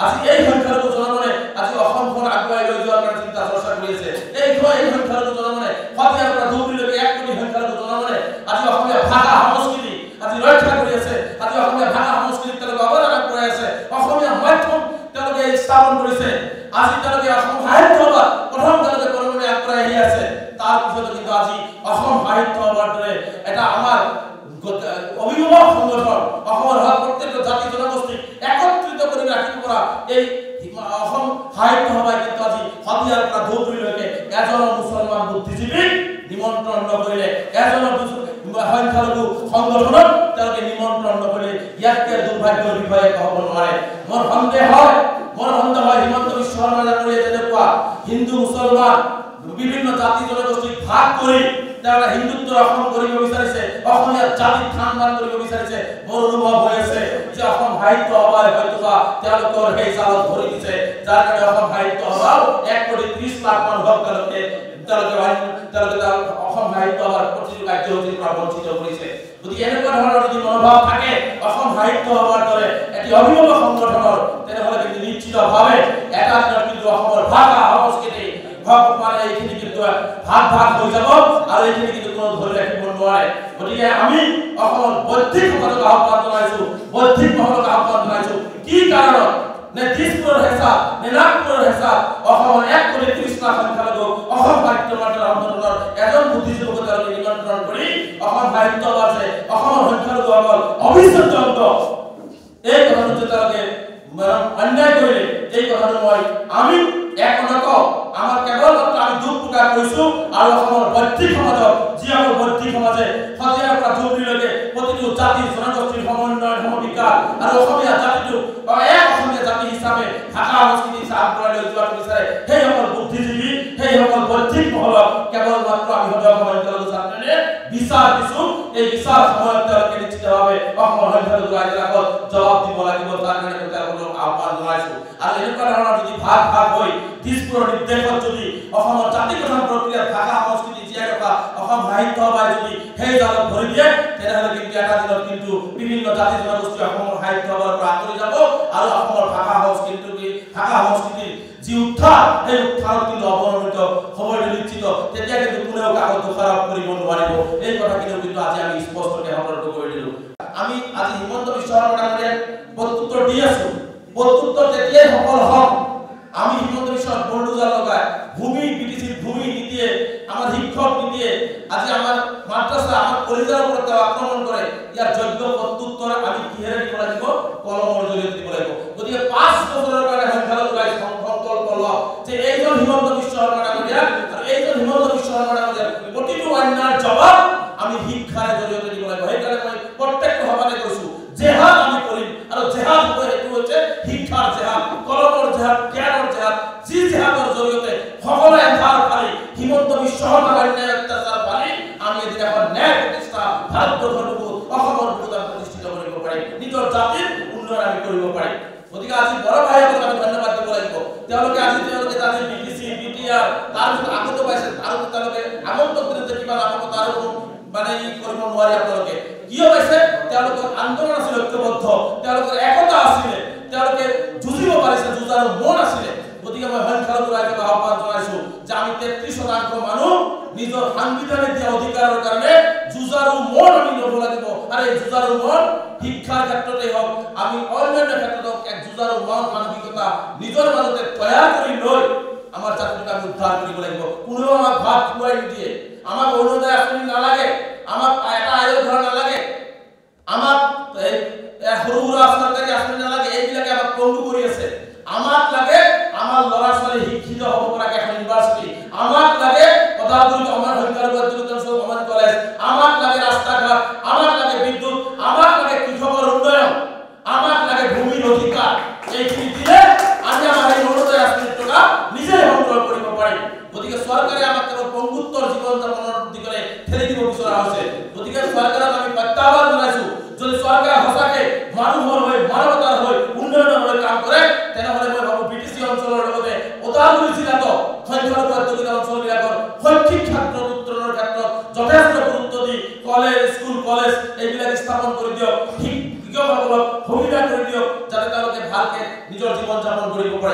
আজি এই সংখ্যালঘু জনগণে আজি অসমখন আগুৱাই লৈ যোৱাৰ কাৰণে চিন্তা চৰ্চা কৰি আছে। এই সংখ্যালঘু জনগণে সতীয়াৰ পৰা ধুবুৰীলৈকে 1 কোটি সংখ্যালঘু জনগণে আজি অসমীয়া ভাষা সংস্কৃতি আজি ৰক্ষা কৰি আছে। আজি অসমীয়া ভাষা সংস্কৃতি তেওঁলোকে অৱদান আগবঢ়াই আছে। অসমীয়া মাধ্যম তেওঁলোকে স্থাপন কৰিছে। আজি তেওঁলোকে অসম সাহিত্য সভা প্ৰথম তেওঁলোকে কৰ্মলৈ আগবঢ়াই আহি আছে। তাৰ পিছত কিন্তু আজি অসম সাহিত্য সভাৰ দৰে এটা আমাৰ অভিভাৱক সংগঠন অসমৰ প্ৰত্যেক জাতি জনগোষ্ঠীক একত্ৰিত কৰি ৰাখিব পৰা এই অসম সাহিত্য সভাই কিন্তু আজি সতীয়াৰ পৰা ধুবুৰীলৈকে এজন মুছলমান বুদ্ধিজীৱীক নিমন্ত্ৰণ নকৰিলে, এজন সংখ্যালঘু সংগঠনক তেওঁলোকে নিমন্ত্ৰণ নকৰিলে, ইয়াতকে দুৰ্ভাগ্যৰ বিষয়ে ক'ব নোৱাৰে। মোৰ সন্দেহ হয় হিমন্ত বিশ্ব শৰ্মা ডাঙৰীয়াই যেনেকুৱা হিন্দু মুছলমান বিভিন্ন জাতি জনগোষ্ঠীক ভাগ কৰি তেওঁলোকে হিন্দুত্বৰ অসম কৰিব বিচাৰিছে, অসমীয়া জাতিক থান কৰিব বিচাৰিছে। মোৰ অনুভৱ হৈ আছে যে অসম সাহিত্য সভাই হয়তোবা তেওঁলোকৰ সেই জালত ধৰি দিছে, যাৰ কাৰণে অসম সাহিত্য সভাও 1,30,00,000 মানুহক তেওঁলোকে অসম সাহিত্য সভাৰ প্ৰতিটো কাৰ্যসূচীৰ পৰা বঞ্চিত কৰিছে। গতিকে এনেকুৱা ধৰণৰ যদি মনোভাৱ থাকে অসম সাহিত্য সভাৰ দৰে এটি অভিভাৱক সংগঠনৰ, তেনেহ'লে কিন্তু নিশ্চিতভাৱে এটা দিনত কিন্তু অসমৰ ভাষা সংস্কৃতি মানে এইখিনি কিন্তু ভাগ হৈ যাব আৰু এইখিনি কিন্তু কোনো ধৰি ৰাখিব নোৱাৰে। গতিকে আমি অসমৰ বৌদ্ধিক সমাজক আহ্বান জনাইছো, বৌদ্ধিক মহলক আহ্বান জনাইছো। কি কাৰণত? নে দিছপুৰৰ হেঁচা নে নাগপুৰৰ হেঁচা অসমৰ 1,30,00,000 সংখ্যালঘু অসম সাহিত্য সভাৰ সংগঠনৰ এজন বুদ্ধিজীৱীক তেওঁলোকে নিমন্ত্ৰণ কৰি অসম সাহিত্য সভাৰ যে অসমৰ সংখ্যালঘুসকল অবিচ্ছেদ্য অংগ এই কথাটো যে তেওঁলোকে অন্যায় কৰিলে, এই কথাটো আমি এক নকওঁ। আমাৰ কেৱল মাত্ৰ আমি দুখ প্ৰকাশ কৰিছো আৰু অসমৰ বৌদ্ধিক সমাজক যিসকল বৌদ্ধিক সমাজে সতীয়াৰ পৰা ধুবুৰীলৈকে প্ৰতিটো জাতি জনগোষ্ঠীৰ সমন্বয় সমবিকাশ আৰু অসমীয়া জাতিটোক এক অসমীয়া জাতি হিচাপে ভাষা সংস্কৃতি আগবঢ়াই লৈ যোৱাটো বিচাৰে, সেইসকল বুদ্ধিজীৱী সেইসকল বৌদ্ধিক মহলক কেৱল মাত্ৰ আমি সদয় সংখ্যালঘু ছাত্ৰে বিচাৰ দিছো। এই বিচাৰ সময়ত তেওঁলোকে নিশ্চিতভাৱে অসমৰ সংখ্যালঘু ৰাইজৰ আগত জবাব দিব লাগিব, তাৰ কাৰণে তেওঁলোকক আহ্বান জনাইছো। আৰু এনেকুৱা ধৰণৰ যদি ভাগ হৈ দিছপুৰৰ নিৰ্দেশত যদি অসমৰ জাতি গঠন প্ৰক্ৰিয়াত ভাষা সংস্কৃতি জীয়াই ৰখা অসম সাহিত্য সভাই যদি সেই জালত ভৰি দিয়ে, তেনেহ'লে কিন্তু এটা দিনত কিন্তু বিভিন্ন জাতি জনগোষ্ঠী অসমৰ সাহিত্য সভাৰ পৰা আঁতৰি যাব আৰু অসমৰ ভাষা সংস্কৃতিৰ যি উত্থান সেই উত্থানত কিন্তু অৱনমিত সময়টো নিশ্চিত। তেতিয়া কিন্তু কোনেও কাকো দোষাৰোপ কৰিব নোৱাৰিব। এই কথাখিনিও কিন্তু আজি আমি স্পষ্টকৈ সতৰ্ক কৰি দিলো। আমি আজি হিমন্ত বিশ্ব শৰ্মা ডাঙৰীয়াক প্ৰত্যুত্তৰ দি আছো। প্ৰত্যুত্তৰ তেতিয়াই সফল হম আমি হিমন্ত বিশ্ব বৰদুজাৰ লগাই ভূমি বিটিচিৰ ভূমি নীতিয়ে আমাৰ শিক্ষক নীতিয়ে আজি আমাৰ মাদ্ৰাসা আমাৰ কলেজৰ ওপৰত আক্ৰমণ কৰে। ইয়াৰ যোগ্য প্ৰত্যুত্তৰ আমি কিহেৰে দিব লাগিব? কলমৰ জৰিয়তে দিব লাগিব। গতিকে 5 বছৰৰ কাৰণে সংখ্যালঘু ৰাইজ সংকল্প লওক যে এইজন হিমন্ত বিশ্ব শৰ্মা ডাঙৰীয়া আৰু এইজন হিমন্ত বিশ্ব শৰ্মা ডাঙৰীয়াৰ প্ৰতিটো অন্যায়ৰ জবাব আমি শিক্ষাৰ জৰিয়তে দিব লাগিব। সেইকাৰণে মই প্ৰত্যেকটো সভাতে কৈছো জেহাদ আমি কৰিম আৰু জেহাদ এইটো হৈছে শিক্ষাৰ জেহাদ, কলমৰ জেহাদ, জ্ঞানৰ জেহাদ। যি জেহাদৰ জৰিয়তে সকলোৱে ধাৰ পাৰি হিমন্ত বিশ্ব শৰ্মাৰ অন্যায় অত্যাচাৰ পাৰি আমি এদিন এখন ন্যায় প্ৰতিষ্ঠা ভাৰতবৰ্ষৰ বুকুত অসমৰ বুকুত প্ৰতিষ্ঠিত কৰিব পাৰিম, নিজৰ জাতিৰ উন্নয়ন আমি কৰিব পাৰিম। গতিকে আজি বড় ভাইসকলক আমি ধন্যবাদ দিব লাগিব। তেওঁলোকে জাতিৰ বিটিচি বিটিআৰ তাৰপিছত আগতো পাইছে আৰু তেওঁলোকে আগন্তুক দিনত কিবা নাপাব তাৰ মানে কৰিব নোৱাৰি। আপোনালোকে কিয় পাইছে? তেওঁলোকৰ আন্দোলন আছিল ঐক্যবদ্ধ, তেওঁলোকৰ একতা আছিলে, তেওঁলোকে যুঁজিব পাৰিছে, যুঁজাৰু মন আছিলে। গতিকে মই সংখ্যালঘু ৰাইজক আহ্বান জনাইছো যে আমি 33% মানুহ নিজৰ সাংবিধানিক দিয়া অধিকাৰৰ কাৰণে যুঁজাৰু মন আমি ল'ব লাগিব। আৰু এই যুঁজাৰু মন শিক্ষাৰ ক্ষেত্ৰতে হওক আমি অন্যান্য ক্ষেত্ৰত এক যুঁজাৰু মন মানসিকতা নিজৰ মাজতে তৈয়াৰ কৰি লৈ আমাৰ জাতিটোক আমি উদ্ধাৰ কৰিব লাগিব। কোনেও আমাক ভাত খুৱাই নিদিয়ে, আমাক অৰুণোদয় আঁচনি নালাগে, আমাক এটা আয়ৰ ঘৰ নালাগে, আমাক সৰু সুৰা চৰকাৰী আঁচনি নালাগে। এইবিলাকে আমাক পংগু কৰি আছে। আমাক লাগে আমাৰ ল'ৰা ছোৱালী শিক্ষিত হ'ব পৰাকৈ এখন ইউনিভাৰ্চিটি, আমাক লাগে পদাৰ্থ আমাৰ সংখ্যালঘু গভৰ্ণমেণ্ট কলেজ, আমাক লাগে ৰাস্তা ঘাট, আমাক লাগে বিদ্যুৎ, আমাক লাগে কৃষকৰ উন্নয়ন, আমাক লাগে ভূমিৰ অধিকাৰ। এইখিনি দিলে আমি আমাৰ এই অৰুণোদয় আঁচনিৰ টকা নিজে সংগ্ৰহ কৰিব পাৰিম। গতিকে চৰকাৰে আমাক কেৱল পংগুত্বৰ জীৱন যাপনৰ দিশলৈ ঠেলি দিব বিচৰা হৈছে। গতিকে চৰকাৰক আমি প্ৰত্যাহ্বান জনাইছো, যদি চৰকাৰে সঁচাকে মানুহৰ হৈ মানৱতাৰ হৈ উন্নয়নৰ হৈ কাম কৰে, তেনেহ'লে মই ভাবো বিটিচি অঞ্চলৰ লগতে ওদালগুৰি জিলাতো সংখ্যালঘু অধ্যুষিত অঞ্চলবিলাকৰ শৈক্ষিক ক্ষেত্ৰত উত্তৰণৰ ক্ষেত্ৰত যথেষ্ট গুৰুত্ব দি স্কুল কলেজ এইবিলাক স্থাপন কৰি দিয়ক, শিক্ষকসকলক সুবিধা কৰি দিয়ক, যাতে তেওঁলোকে ভালকে নিজৰ জীৱন যাপন কৰিব পাৰে।